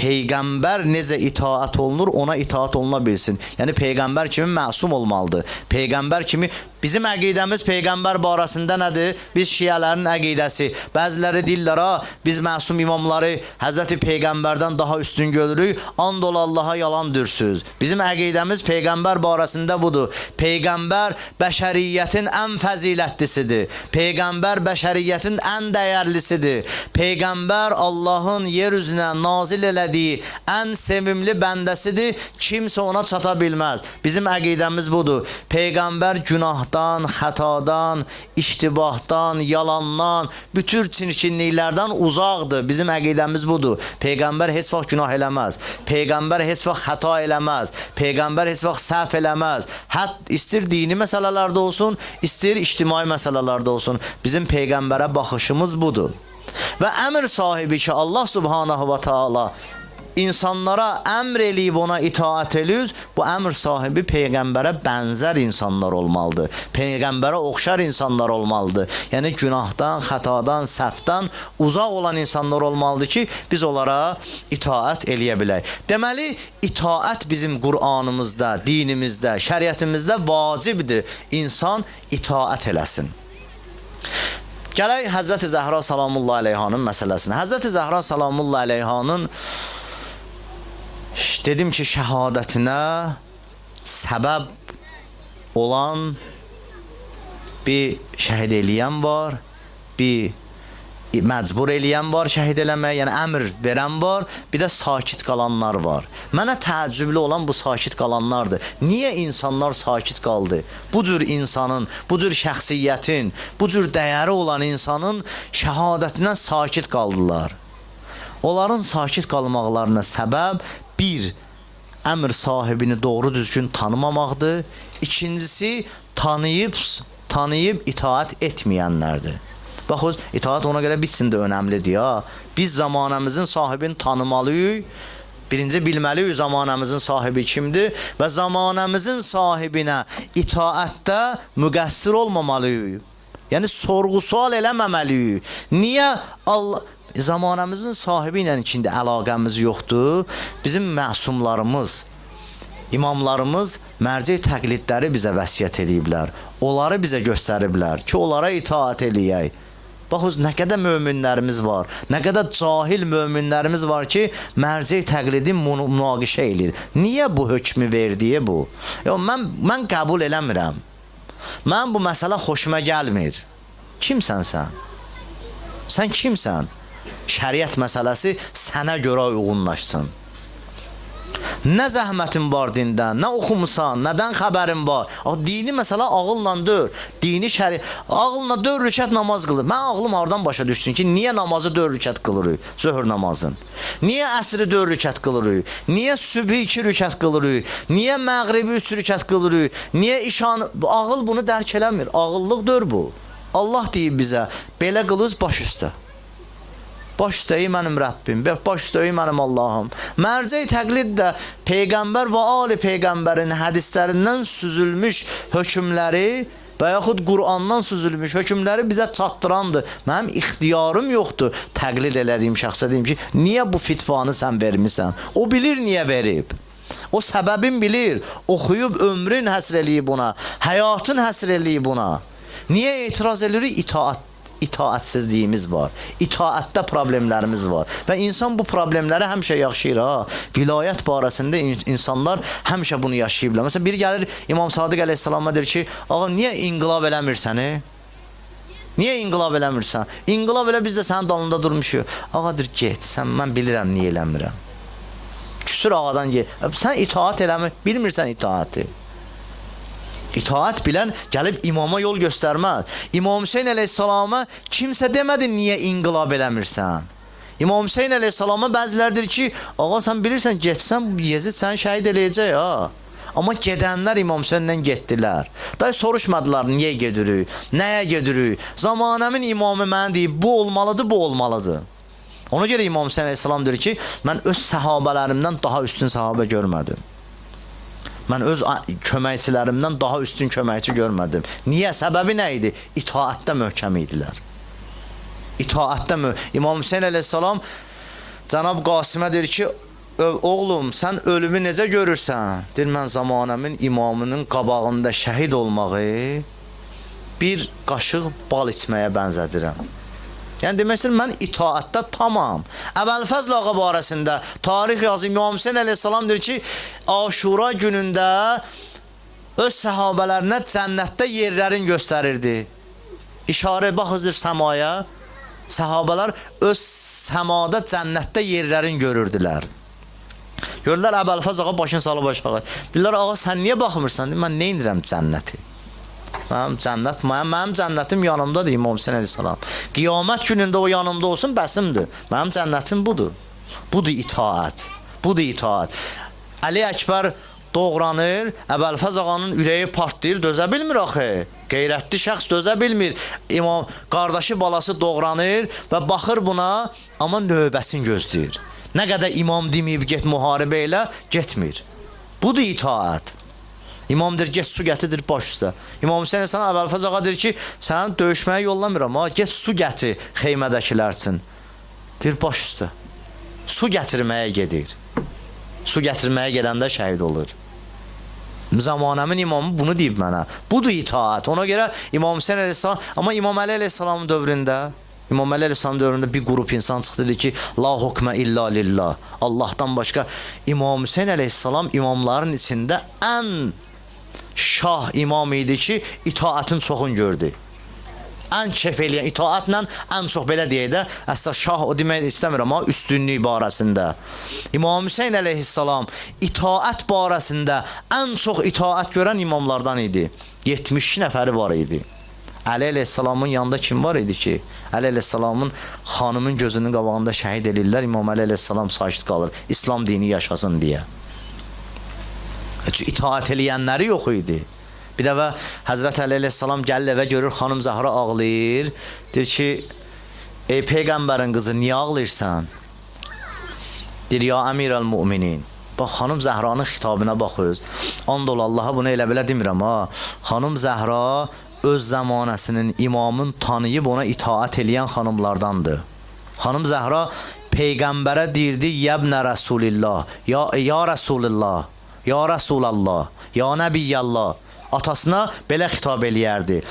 peyğəmbər necə itaat olunur, ona itaat oluna bilsin. Yəni peyğəmbər kimi məsum olmalıdır. Peyğəmbər kimi bizim əqidəmiz peyğəmbər barəsində nədir? Biz şiələrin əqidəsi. Bəziləri deyirlər, biz məsum imamları Həzrəti Peyğəmbərdən daha üstün görürük. And ol Allaha yalan dürsüz. Bizim əqidəmiz peyğəmbər barəsində budur. Peyğəmbər bəşəriyyətin ən fəzilətlisidir. Peyğəmbər bəşəriyyətin ən dəyərlisidir. Peyğəmbər Allahın yer üzünə nazil elədiyi ən sevimli bəndəsidir. Kimsə ona çata bilməz. Bizim əqidəmiz budur. Peyğəmbər günahdan, xətadan, iştibahdan, yalandan, bütün çirkinliklərdən uzaqdır. Bizim əqidəmiz budur. Peyğəmbər heç vaxt günah eləməz. Peyğəmbər heç vaxt xəta eləməz. Peyğəmbər heç vaxt səhv eləməz. Hətta istir dini məsələlərdə olsun, istir ictimai məsələlərdə olsun. Bizim Peyğəmbərə baxışımız budur. Və əmr sahibi ki, Allah subhanahu wa ta'ala insanlara əmr eləyib ona itaat ediyoruz, bu əmr sahibi peyğəmbərə bənzər insanlar olmalıdır. Peyğəmbərə oxşar insanlar olmalıdır. Yəni günahdan, xətadan, səhvdən uzaq olan insanlar olmalıdır ki, biz onlara itaat eləyə bilək. Deməli, itaat bizim Qur'anımızda, dinimizdə, şəriətimizdə vacibdir. İnsan itaat eləsin. Gələk Həzrəti Zəhra salamullah aleyhanın məsələsinə. Həzrəti Zəhra salamullah aleyhanın dedim ki, şəhadətinə səbəb olan bir şəhid eləyən var, bir məcbur eləyən var şəhid eləməyə, yəni əmr verən var, bir də sakit qalanlar var. Mənə təəccüblü olan bu sakit qalanlardır. Niyə insanlar sakit qaldı? Bu cür insanın, bu cür şəxsiyyətin, bu cür dəyəri olan insanın şəhadətindən sakit qaldılar. Onların sakit qalmaqlarına səbəb bir, əmr sahibini doğru düzgün tanımamaqdır. İkincisi, tanıyıb itaat etməyənlərdir. Baxın, itaat ona görə bitsin də önəmlidir ya. Biz zamanımızın sahibini tanımalıyıq. Birinci bilməliyik zamanımızın sahibi kimdir və zamanımızın sahibinə itaatdə müqəssir olmamalıyıq. Yəni sorğu-sual eləməməliyik. Niyə Allah zamanımızın sahibi ilə içində əlaqəmiz yoxdur? Bizim məsumlarımız, imamlarımız mərci təqlidləri bizə vəsiyyət ediblər. Onları bizə göstəriblər ki, onlara itaat eləyək. Baxın, nə qədər möminlərimiz var, nə qədər cahil möminlərimiz var ki, mərci təqlidi münaqişə eləyir. Niyə bu hökmü verdiyi bu? Mən qəbul eləmirəm. Mən bu məsələ xoşuma gəlmir. Kimsən sən? Sən kimsən? Şəriət məsələsi sənə görə uyğunlaşsın. Nə zəhmətin var dindən, nə oxumusan, nədən xəbərin var? Dini məsələ ağılla dör. Dini ağılla 4 rükət namaz qılır. Mən ağlım hardan başa düşsün ki, niyə namazı 4 rükət qılırıq? Zöhr namazın. Niyə əsri 4 rükət qılırıq? Niyə sübhi 2 rükət qılırıq? Niyə məğribi 3 rükət qılırıq? Niyə işanı? Ağıl bunu dərk eləmir. Ağıllıq dör bu. Allah deyib bizə, belə qılız baş üstə. Baş üstəyi mənim Rəbbim, baş üstəyi mənim Allahım. Mərci təqlid də Peyğəmbər və ali Peyğəmbərin hədislərindən süzülmüş hökmləri və yaxud Qur'andan süzülmüş hökmləri bizə çatdırandır. Mənim ixtiyarım yoxdur təqlid elədiyim şəxsə deyim ki, niyə bu fitvanı sən vermirsən? O bilir niyə verib. O səbəbin bilir. Oxuyub ömrün həsr eləyib buna, həyatın həsr eləyib buna. Niyə etiraz edirik? İtaatsizliyimiz var. İtaatdə problemlərimiz var. Və insan bu problemləri həmişə yaşayır. Vilayət barəsində insanlar həmişə bunu yaşayıblar. Məsələn, biri gəlir İmam Sadiq əleyhissalama deyir ki, ağa, niyə inqilab eləmirsən? Niyə inqilab eləmirsən? İnqilab elə biz də sənin dalında durmuşuq. Ağa deyir, get, mən bilirəm niyə eləmirəm. Küsür ağadan get. Sən itaat eləmir, bilmirsən itaati. İtaat bilən gəlib imama yol göstərməz. İmam Hüseyin əleyhissalama kimsə demədi niyə inqilab eləmirsən. İmam Hüseyin əleyhissalama bəzilərdir ki, ağa sən bilirsən, getsən Yezid səni şəhid eləyəcək ha. Amma gedənlər İmam Hüseynlə getdilər. Day soruşmadılar, niyə gedirik, nəyə gedirik? Zamanəmin imamı mənə deyib, bu olmalıdır, bu olmalıdır. Ona görə İmam Hüseyn əleyhissalam deyir ki, mən öz səhabələrimdən daha üstün səhabə görmədim. Mən öz köməkçilərimdən daha üstün köməkçi görmədim. Niyə? Səbəbi nə idi? İtaətdə möhkəm idilər. İtaətdə İmam Hüseyn əleyhissalam Cənab Qasimə deyir ki, oğlum, sən ölümü necə görürsən? Deyir, mən zamanəmin imamının qabağında şəhid olmağı bir qaşıq bal içməyə bənzədirəm. Yəni demək istəyir, mən itaətdə tamam. Əbəlfəzl ağa barəsində tarix yazım, İmam Hüseyn əleyhissalam deyir ki, Aşura günündə öz səhabələrinə cənnətdə yerlərin göstərirdi. İşarə baxızdır səmaya, səhabələr öz səmada cənnətdə yerlərin görürdülər. Gördülər, Əbəlfəz ağa başını salıb aşağı. Deyirlər, ağa sən niyə baxmırsan? Deyir, mən nə indirəm cənnəti? Mənim cənnətim yanımdadır İmam Hüseyn əleyhissalam. Qiyamət günündə o yanımda olsun, bəsimdir. Mənim cənnətim budur. Budur itaət. Budur itaət. Əli Əkbər doğranır, Əbəlfəz ağanın ürəyi partlayır, dözə bilmir axı. Qeyrətli şəxs dözə bilmir. İmam qardaşı balası doğranır və baxır buna, amma növbəsini gözləyir. Nə qədər imam deməyib get müharibə ilə, getmir. Budur itaət. İmam deyir, get su gətirir baş üstə. İmam Hüseyn sana Əbəlfəz ağa deyir ki, sən döyüşməyə yollamıram, get su gətir xeymədəkilər üçün. Deyir, baş üstə. Su gətirməyə gedir. Su gətirməyə gedəndə şəhid olur. Zamanəmin imamı bunu deyib mənə. Budur itaət. Ona görə İmam Hüseyn əleyhissalam, amma İmam Əli əleyhissalamın dövründə, İmam Əli əleyhissalam dövründə bir qrup insan çıxdı, dedi ki, la hukmə illa lillah. Allahdan başqa. İmam Hüseyn əleyhissalam imamların içində ən şah imam idi ki, itaətin çoxun gördü. Ən kef eləyən, itaətlə ən çox belə deyək də, əslində şah o demək istəmirəm, amma üstünlük barəsində. İmam Hüseyn əleyhissalam itaət barəsində ən çox itaət görən imamlardan idi. 72 nəfəri var idi. Əli əleyhissalamın yanında kim var idi ki? Əli əleyhissalamın xanımın gözünün qabağında şəhid edirlər, İmam Əli əleyhissalam sakit qalır, İslam dini yaşasın deyə. İtaət eləyənləri yox idi. Bir dəfə Həzrət Əli əleyhissalam gəlir evə, görür xanım Zəhra ağlayır. Deyir ki, ey Peyğəmbərin qızı, niyə ağlayırsan? Deyir, ya əmirəl müminin. Bax, xanım Zəhranın xitabına baxıyoruz. And ol Allaha, bunu elə belə demirəm ha. Xanım Zəhra öz zamanəsinin imamın tanıyıb ona itaət eləyən xanımlardandır. Xanım Zəhra Peyğəmbərə deyirdi, yəbnə Rəsulillah, ya Rəsulillah, ya Rəsulallah, ya Nəbiyyəllah. Atasına belə xitab eləyərdi.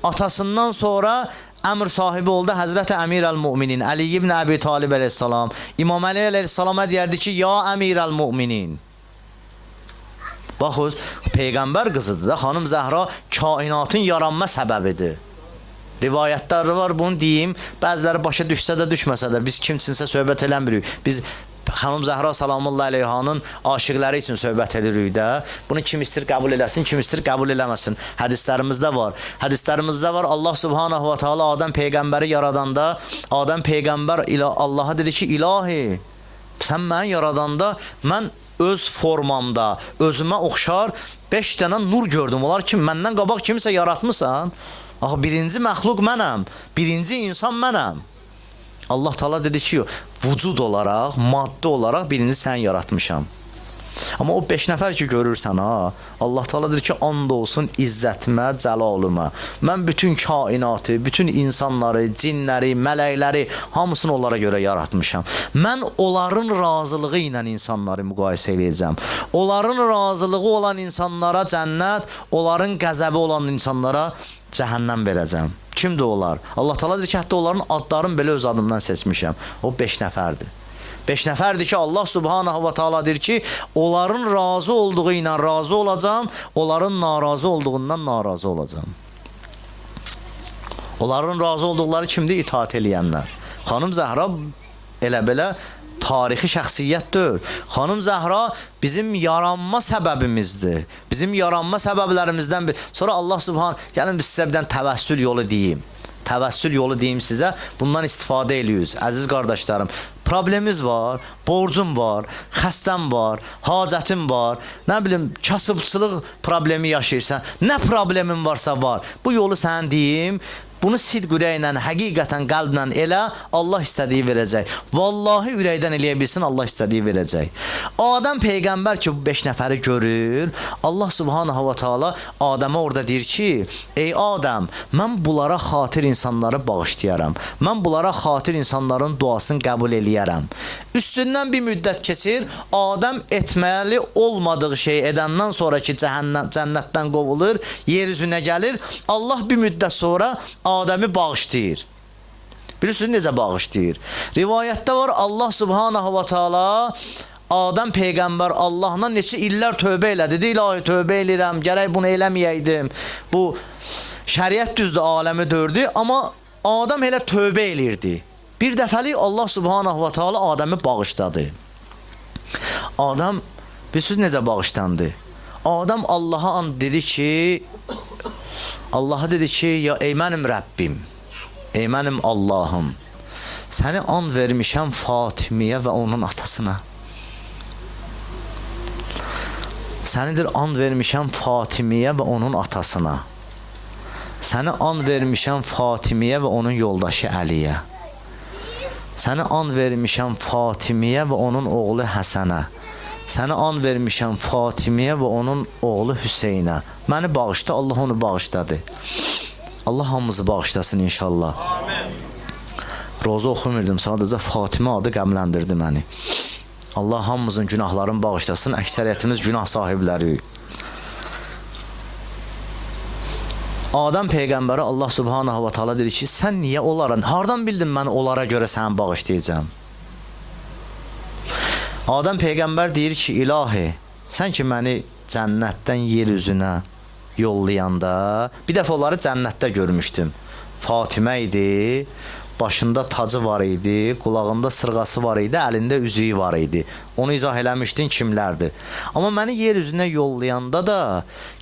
Atasından sonra əmr sahibi oldu Həzrət Əmir əl-Müminin Əli ibn Əbi Talib əleyhissalam. İmam Əli əleyhissalama deyərdi ki, ya Əmir əl-Müminin. Baxız, Peyğəmbər qızıdır da, xanım Zəhra kainatın yaranma səbəbidir. Rivayətlər var, bunu deyim, bəziləri başa düşsə də düşməsə də, biz kimsinsə söhbət eləmirik. Biz xanım Zəhra salamullahi aleyhanın aşiqləri üçün söhbət edirik də. Bunu kim istir qəbul eləsin, kim istir qəbul eləməsin. Hədislərimizdə var. Hədislərimizdə var, Allah subhanahu wa ta'ala Adəm Peyğəmbəri yaradanda, Adəm Peyğəmbər Allaha dedi ki, ilahi, sən məni yaradanda, mən öz formamda, özümə oxşar 5 dənə nur gördüm. Onlar ki, məndən qabaq kimsə yaratmısan? Axı, birinci məxluq mənəm, birinci insan mənəm. Allah Taala dedi ki, vücud olaraq, maddə olaraq birinci sən yaratmışam. Amma o 5 nəfər ki görürsən ha, Allah Taala deyir ki, and olsun izzətimə, cəlalımə. Mən bütün kainatı, bütün insanları, cinləri, mələkləri hamısını onlara görə yaratmışam. Mən onların razılığı ilə insanları müqayisə edəcəm. Onların razılığı olan insanlara cənnət, onların qəzəbi olan insanlara cəhənnəm verəcəm. Kimdir onlar? Allah Taala deyir ki, hətta onların adlarını belə öz adımdan seçmişəm. O 5 nəfərdir. 5 nəfərdir ki, Allah subhanahu wa ta'ala deyir ki, onların razı olduğu ilə razı olacam, onların narazı olduğundan narazı olacam. Onların razı olduqları kimdir? İtaat eləyənlər. Xanım Zəhra elə belə tarixi şəxsiyyətdir. Xanım Zəhra bizim yaranma səbəbimizdir. Bizim yaranma səbəblərimizdən bir. Sonra Allah subhanahu, gəlin biz sizə birdən təvəssül yolu deyim. Təvəssül yolu deyim sizə, bundan istifadə ediyoruz. Əziz qardaşlarım, Problemimiz var, borcum var, xəstəm var, hacətim var, nə bilim, kasıbçılıq problemi yaşayırsan, nə problemin varsa var. Bu yolu sən deyim, bunu sidq ürəklə, həqiqətən qəlblə elə, Allah istədiyi verəcək. Vallahi ürəkdən eləyə bilsin, Allah istədiyi verəcək. Adəm Peyğəmbər ki, bu 5 nəfəri görür, Allah subhanahu wa ta'ala Adəmə orada deyir ki, ey Adəm, mən bunlara xatir insanları bağışlayaram. Mən bunlara xatir insanların duasını qəbul eləyərəm. Üstündən bir müddət keçir, Adəm etməli olmadığı şey edəndən sonra ki, cənnətdən qovulur, yer üzünə gəlir, Allah bir müddət sonra Adəmi bağışlayır. Bilirsiniz necə bağışlayır? Rivayətdə var, Allah subhanahu wa ta'ala Adəm Peyğəmbər Allahla neçə illər tövbə elədi. Dedi, ilahi tövbə eləyirəm, gərək bunu eləməyəydim. Bu şəriət düzdür, aləmi dördü, amma Adəm elə tövbə eləyirdi. Bir dəfəlik Allah subhanahu wa ta'ala Adəmi bağışladı. Adəm, bilirsiniz necə bağışlandı? Adəm Allaha and dedi ki, Allaha dedi ki, ya ey mənim Rəbbim, ey mənim Allahım, səni and vermişəm Fatimiyə və onun atasına. Sənidir and vermişəm Fatimiyə və onun atasına. Səni and vermişəm Fatimiyə və onun yoldaşı Əliyə. Səni and vermişəm Fatimiyə və onun oğlu Həsənə. Səni and vermişəm Fatimiyə və onun oğlu Hüseynə. Məni bağışla, Allah onu bağışladı. Allah hamımızı bağışlasın inşallah. Amin. Roza oxumurdum, sadəcə Fatimə adı qəmləndirdi məni. Allah hamımızın günahlarını bağışlasın, əksəriyyətimiz günah sahibləri. Adəm Peyğəmbərə Allah subhanahu wa ta'ala deyir ki, sən niyə onlara, hardan bildin mən onlara görə səni bağışlayacağım? Adəm Peyğəmbər deyir ki, ilahi, sən ki məni cənnətdən yer üzünə yollayanda, bir dəfə onları cənnətdə görmüşdüm. Fatimə idi, başında tacı var idi, qulağında sırğası var idi, əlində üzüyü var idi. Onu izah eləmişdin kimlərdir. Amma məni yer üzünə yollayanda da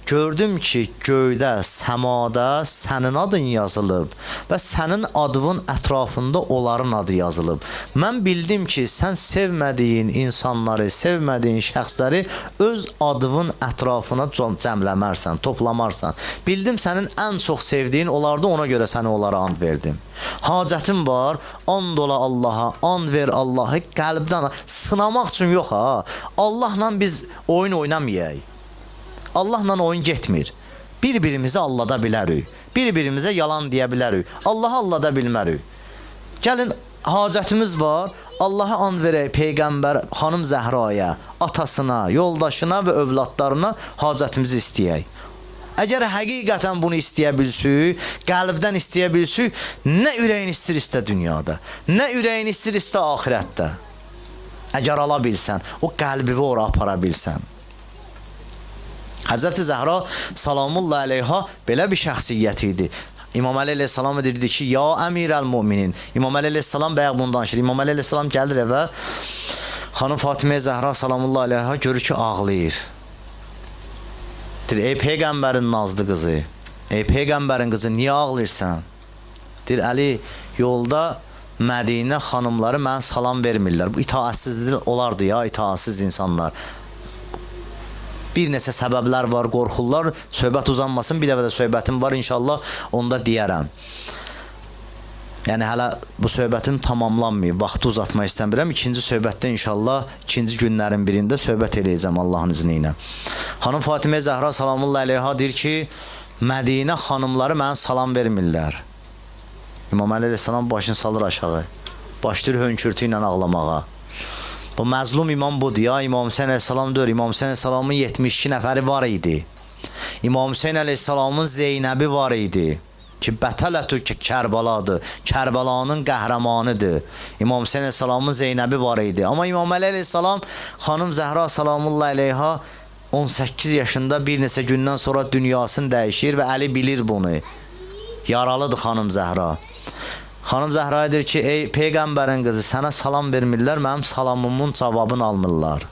gördüm ki, göydə, səmada sənin adın yazılıb və sənin adının ətrafında onların adı yazılıb. Mən bildim ki, sən sevmədiyin insanları, sevmədiyin şəxsləri öz adının ətrafına cəmləmərsən, toplamarsan. Bildim sənin ən çox sevdiyin onlardı, ona görə səni onlara and verdim. Hacətim var, and ola Allaha, and ver Allahı qəlbdən, sınamaq üçün yox ha. Allahla biz oyun oynamayaq. Allahla oyun getmir. Bir-birimizi allada bilərik. Bir-birimizə yalan deyə bilərik. Allahı allada bilmərik. Gəlin, hacətimiz var. Allaha and verək Peyğəmbər xanım Zəhraya, atasına, yoldaşına və övladlarına hacətimizi istəyək. Əgər həqiqətən bunu istəyə bilsük, qəlbdən istəyə bilsük, nə ürəyin istər dünyada, nə ürəyin istər axirətdə. Əgər ala bilsən, o qəlbivi ora apara bilsən. Həzrəti Zəhra salamullah əleyha belə bir şəxsiyyət idi. İmam Əli əleyhissalam deyirdi ki, ya əmirəl-müminin. İmam Əli əleyhissalam bayaq bunu danışır. İmam Əli əleyhissalam gəlir evə, xanım Fatimə Zəhra salamullah əleyha görür ki, ağlayır. Deyir, ey Peyğəmbərin nazlı qızı, ey Peyğəmbərin qızı, niyə ağlayırsan? Deyir, Əli, yolda Mədinə xanımları mənə salam vermirlər. Bu itaatsizlik olardı ya, itaatsiz insanlar. Bir neçə səbəblər var, qorxurlar, söhbət uzanmasın, bir dəfə də söhbətim var, inşallah onda deyərəm. Yəni, hələ bu söhbətin tamamlanmayıb, vaxtı uzatmaq istəmirəm. İkinci söhbətdə inşallah, ikinci günlərin birində söhbət eləyəcəm Allahın izni ilə. Xanım Fatimə Zəhra salamullah əleyha deyir ki, Mədinə xanımları mənə salam vermirlər. İmam Əli əleyhissalam başını salır aşağı, başlayır hönkürtü ilə ağlamağa. Bu məzlum imam budur ya, İmam Hüseyin əleyhissalam deyir, İmam Hüseyin əleyhissalamın 72 nəfəri var idi. İmam Hüseyin əleyhissalamın Zeynəbi var idi ki, Bətələtü Kərbaladır, Kərbəlanın qəhrəmanıdır. İmam Hüseyin əleyhissalamın Zeynəbi var idi. Amma İmam Əli əleyhissalam, xanım Zəhra salamullah əleyha 18 yaşında bir neçə gündən sonra dünyasını dəyişir və Əli bilir bunu. Yaralıdır xanım Zəhra. Xanım Zəhraya deyir ki, ey Peyğəmbərin qızı, sənə salam vermirlər, mənim salamımın cavabını almırlar.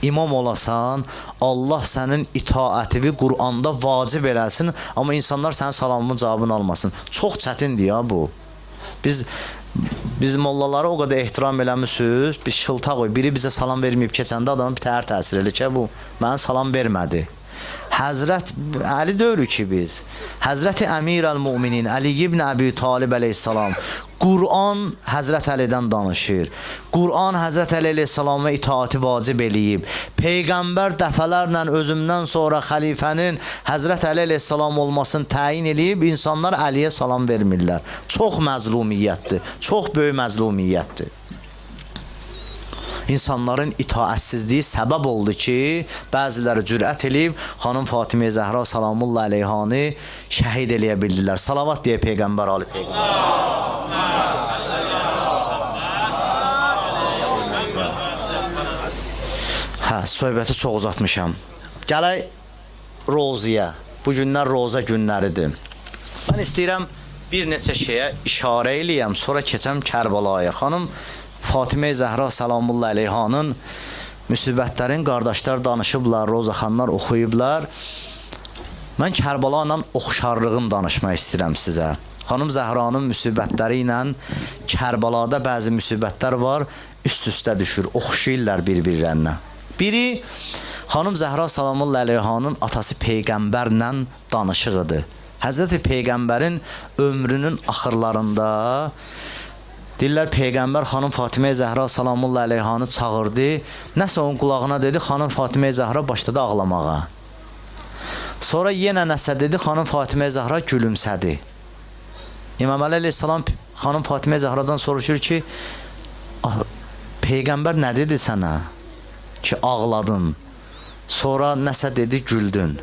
İmam olasan, Allah sənin itaətivi Qur'anda vacib eləsin, amma insanlar sənin salamının cavabını almasın. Çox çətindir ya bu. Biz Biz mollalara o qədər ehtiram eləmişsiniz. Biz şıltaq qoy. Biri bizə salam verməyib keçəndə adamın bir təhər təsir elə ki, bu mənə salam vermədi. Həzrət Əli döyürük ki biz. Həzrəti Əmir əl-Müminin Əli ibn Əbi Talib əleyhissalam. Qur'an Həzrət Əlidən danışır. Qur'an Həzrət Əli əleyhissalama itaati vacib eləyib. Peyğəmbər dəfələrlə özümdən sonra xəlifənin Həzrət Əli əleyhissalam olmasını təyin eləyib. İnsanlar Əliyə salam vermirlər. Çox məzlumiyyətdir. Çox böyük məzlumiyyətdir. İnsanların itaatsizliyi səbəb oldu ki, bəziləri cürət eləyib xanım Fatimə Zəhra salamullah əleyhanı şəhid eləyə bildilər. Salavat deyə Peyğəmbər Ali Peyğəmbər. Hə, söhbəti çox uzatmışam. Gələk roziyə. Bu günlər roza günləridir. Mən istəyirəm bir neçə şeyə işarə eləyəm, sonra keçəm Kərbalaya. Xanım Fatimə Zəhra salamullah əleyhanın müsibətlərin qardaşlar danışıblar, rozaxanlar oxuyublar. Mən Kərbala ilə oxşarlığını danışmaq istəyirəm sizə. Xanım Zəhranın müsibətləri ilə Kərbalada bəzi müsibətlər var, üst-üstə düşür, oxşayırlar bir-birlərinə. Biri, xanım Zəhra salamullah əleyhanın atası Peyğəmbərlə danışığıdır. Həzrəti Peyğəmbərin ömrünün axırlarında deyirlər, Peyğəmbər xanım Fatimə Zəhra salamullah əleyhanı çağırdı. Nəsə onun qulağına dedi, xanım Fatimə Zəhra başladı ağlamağa. Sonra yenə nəsə dedi, xanım Fatimə Zəhra gülümsədi. İmam Əli əleyhissalam xanım Fatimə Zəhradan soruşur ki, Peyğəmbər nə dedi sənə ki, ağladın? Sonra nəsə dedi, güldün.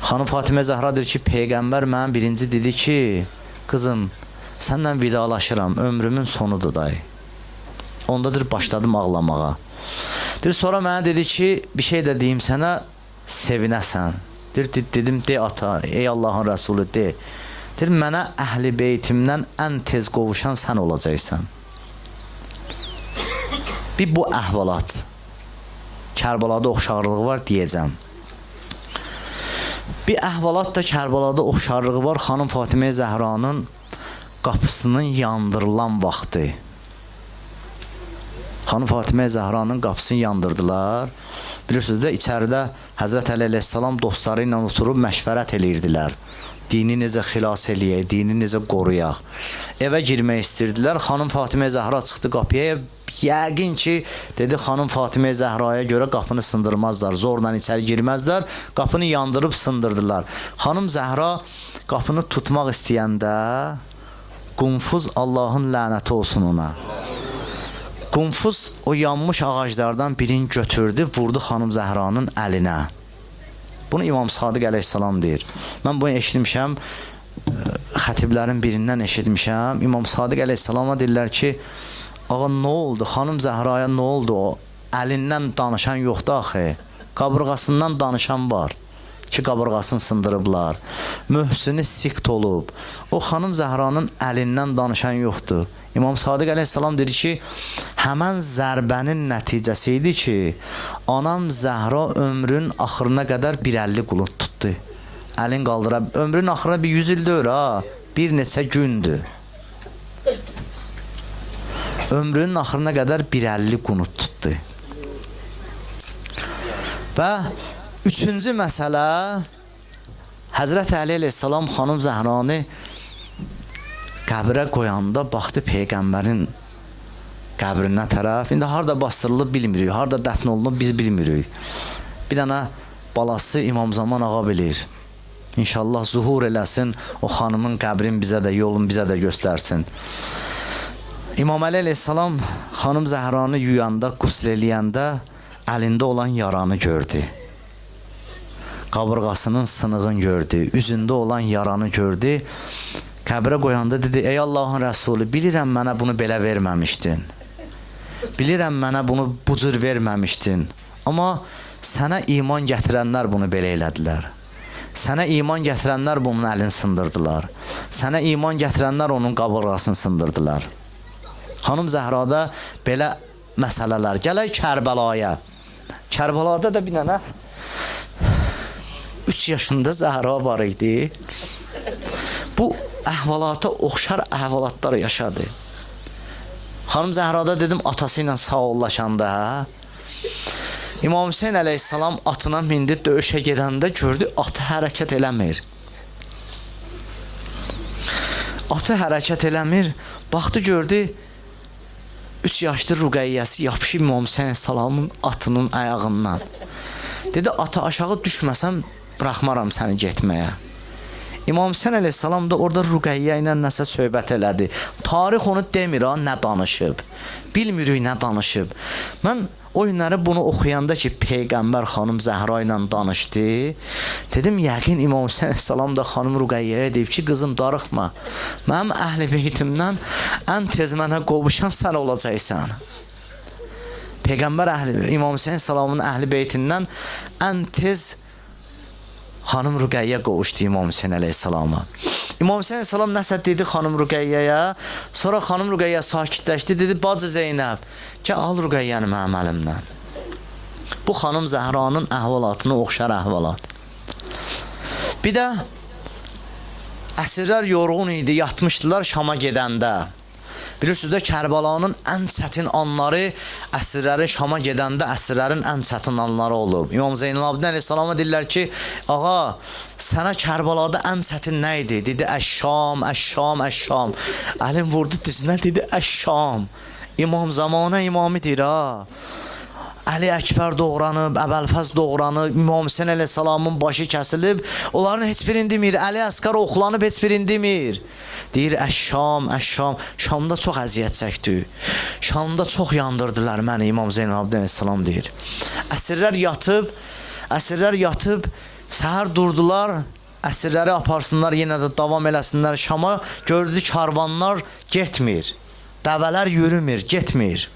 Xanım Fatimə Zəhra deyir ki, Peyğəmbər mənə birinci dedi ki, qızım, səndən vidalaşıram, ömrümün sonudur dayı. Ondadır başladım ağlamağa. Deyir, sonra mənə dedi ki, bir şey də deyim sənə, sevinəsən. Deyir, dedim, de ata, ey Allahın Rəsulü, de. Deyir, mənə əhli beytimdən ən tez qovuşan sən olacaqsan. Bir bu əhvalat. Kərbalada oxşarlığı var deyəcəm. Bir əhvalat da Kərbalada oxşarlığı var xanım Fatimə Zəhranın qapısının yandırılan vaxtı. Xanım Fatimə Zəhranın qapısını yandırdılar. Bilirsiniz də, içəridə Həzrət Əli əleyhissalam dostları ilə oturub məşvərət eləyirdilər. Dini necə xilas eləyək, dini necə qoruyaq. Evə girmək istəyirdilər. Xanım Fatimə Zəhra çıxdı qapıya. Yəqin ki, dedi, xanım Fatimə Zəhraya görə qapını sındırmazlar. Zorla içəri girməzlər. Qapını yandırıb sındırdılar. Xanım Zəhra qapını tutmaq istəyəndə Qunfuz, Allahın lənəti olsun ona. Qunfuz o yanmış ağaclardan birini götürdü, vurdu xanım Zəhranın əlinə. Bunu İmam Sadiq əleyhissalam deyir. Mən bunu eşitmişəm, xətiblərin birindən eşitmişəm. İmam Sadiq əleyhissalama deyirlər ki, ağa nə oldu, xanım Zəhraya nə oldu o? Əlindən danışan yoxdur axı, qaburğasından danışan var ki, qaburğasını sındırıblar. Möhsini sikt olub. O xanım Zəhranın əlindən danışan yoxdur. İmam Sadiq əleyhissalam dedi ki, həmən zərbənin nəticəsi idi ki, anam Zəhra ömrün axırına qədər 150 qulun tutdu. Əlin qaldıra, ömrün axırına bir 100 il deyir ha, bir neçə gündür. Ömrünün axırına qədər 150 qunut tutdu. Və üçüncü məsələ, Həzrət Əli əleyhissalam xanım Zəhranı qəbrə qoyanda baxdı Peyğəmbərin qəbrinə tərəf. İndi harada bastırılıb bilmirik, harada dəfn olunub biz bilmirik. Bir dənə balası İmam Zaman ağa bilir. İnşallah zuhur eləsin, o xanımın qəbrin bizə də, yolun bizə də göstərsin. İmam Əli əleyhissalam xanım Zəhranı yuyanda, qusl eləyəndə əlində olan yaranı gördü. Qaburğasının sınığını gördü, üzündə olan yaranı gördü. Qəbrə qoyanda dedi, ey Allahın Rəsulü, bilirəm mənə bunu belə verməmişdin. Bilirəm mənə bunu bu cür verməmişdin. Amma sənə iman gətirənlər bunu belə elədilər. Sənə iman gətirənlər bunun əlini sındırdılar. Sənə iman gətirənlər onun qaburğasını sındırdılar. Xanım Zəhrada belə məsələlər. Gələk Kərbəlaya. Kərbəlada da bir dənə 3 yaşında Zəhra var idi. Bu əhvalata oxşar əhvalatlar yaşadı. Xanım Zəhrada dedim atası ilə sağollaşanda İmam Hüseyn əleyhissalam atına mindi, döyüşə gedəndə gördü atı hərəkət eləmir. Atı hərəkət eləmir. Baxdı gördü 3 yaşlı Ruqəyyəsi yapışıb İmam Hüseyn əleyhissalamın atının ayağından. Dedi atı aşağı düşməsəm buraxmaram səni getməyə. İmam Hüseyn əleyhissalam da orada Ruqəyyə ilə nəsə söhbət elədi. Tarix onu demir ha, nə danışıb. Bilmirik nə danışıb. Mən o günləri bunu oxuyanda ki, Peyğəmbər xanım Zəhra ilə danışdı, dedim, yəqin İmam Hüseyn əleyhissalam da xanım Ruqəyyəyə deyib ki, qızım darıxma, mənim əhl-i beytimdən ən tez mənə qovuşan sən olacaqsan. Peyğəmbər İmam Hüseyn əleyhissalamın əhl-i beytindən ən tez xanım Ruqəyyə qovuşdu İmam Hüseyn əleyhissalama. İmam Hüseyn əleyhissalam nəsə dedi xanım Ruqəyyəyə, sonra xanım Ruqəyyə sakitləşdi, dedi, bacı Zeynəb, gəl al Ruqəyyəni mənim əlimdən. Bu xanım Zəhranın əhvalatını oxşar əhvalat. Bir də əsirlər yorğun idi, yatmışdılar Şama gedəndə. Bilirsiniz də Kərbalanın ən çətin anları əsirlərin Şama gedəndə əsirlərin ən çətin anları olub. İmam Zeynalabdin əleyhissalama deyirlər ki, ağa, sənə Kərbalada ən çətin nə idi? Dedi, əş-Şam, əş-Şam, əş-Şam. Əlim vurdu dizinə, dedi, əş-Şam. İmam zamanə imamı deyir, ha. Əli Əkbər doğranıb, Əbəlfəz doğranıb, İmam Hüseyn əleyhissalamın başı kəsilib, onların heç birini demir, Əli Əsqar oxlanıb heç birini demir. Deyir, əş-Şam, əş-Şam, Şamda çox əziyyət çəkdi, Şamda çox yandırdılar məni, İmam Zeynalabdin əleyhissalam deyir. Əsirlər yatıb, səhər durdular, əsirləri aparsınlar, yenə də davam eləsinlər Şama, gördü karvanlar getmir, dəvələr yürümür, getmir.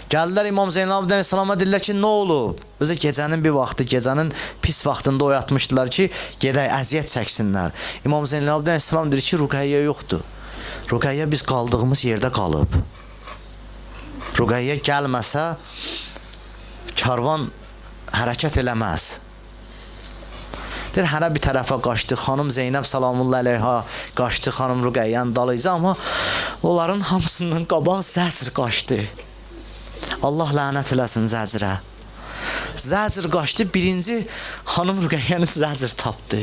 Gəldilər İmam Zeynalabdin əleyhissalama deyirlər ki, nə olub? Özə gecənin bir vaxtı, gecənin pis vaxtında oyatmışdılar ki, gedək əziyyət çəksinlər. İmam Zeynalabdin əleyhissalam deyir ki, Ruqəyyə yoxdur. Ruqəyyə biz qaldığımız yerdə qalıb. Ruqəyyə gəlməsə, karvan hərəkət eləməz. Deyir, hərə bir tərəfə qaçdı, xanım Zeynəb salamullah əleyha qaçdı, xanım Ruqəyyənin dalıcı, amma onların hamısından qabaq Zəcr qaçdı. Allah lənət eləsin Zəcrə. Zəcr qaçdı, birinci xanım Ruqəyyəni Zəcr tapdı.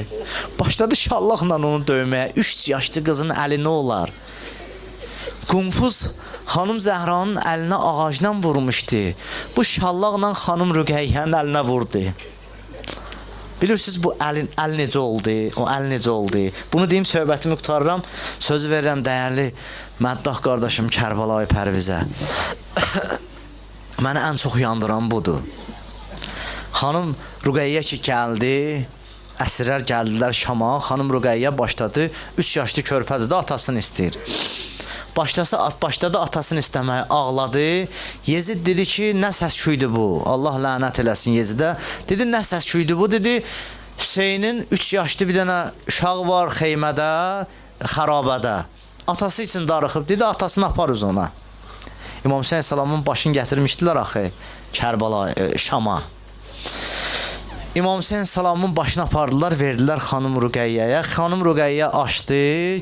Başladı şallaqla onu döyməyə. 3 yaşlı qızın əli nə olar? Qunfuz xanım Zəhranın əlinə ağacdan vurmuşdu. Bu şallaqla xanım Ruqəyyənin əlinə vurdu. Bilirsiniz bu əl necə oldu? O əl necə oldu? Bunu deyim, söhbətimi qurtarıram. Söz verirəm dəyərli məddah qardaşım Kərbəlayı Pərvizə. Məni ən çox yandıran budur. Xanım Ruqəyyə ki gəldi, əsirlər gəldilər Şama, xanım Ruqəyyə başladı, 3 yaşlı körpədir də atasını istəyir. Başladı atasını istəməyə, ağladı. Yezid dedi ki, nə səsküydü bu? Allah lənət eləsin Yezidə. Dedi, nə səsküydü bu? Dedi, Hüseynin 3 yaşlı bir dənə uşağı var xeymədə, xarabədə. Atası üçün darıxıb, dedi, atasını aparız ona. İmam Hüseyn əleyhissalamın başını gətirmişdilər axı Kərbala, Şama. İmam Hüseyn əleyhissalamın başını apardılar, verdilər xanım Ruqəyyəyə. Xanım Ruqəyyə açdı,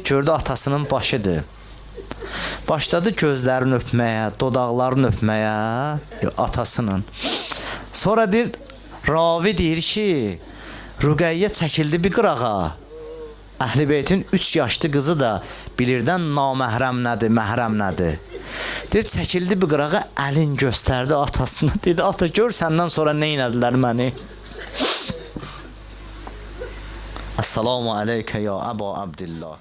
gördü atasının başıdır. Başladı gözlərini öpməyə, dodaqlarını öpməyə atasının. Sonra deyir, ravi deyir ki, Ruqəyyə çəkildi bir qırağa. Əhl-i Beytin 3 yaşlı qızı da bilirdən naməhrəm nədir, məhrəm nədir. Deyir, çəkildi bir qırağa, əlin göstərdi atasına. Dedi, ata gör səndən sonra nə inədilər məni? Əssalamu aleykə ya Əba Abdillah.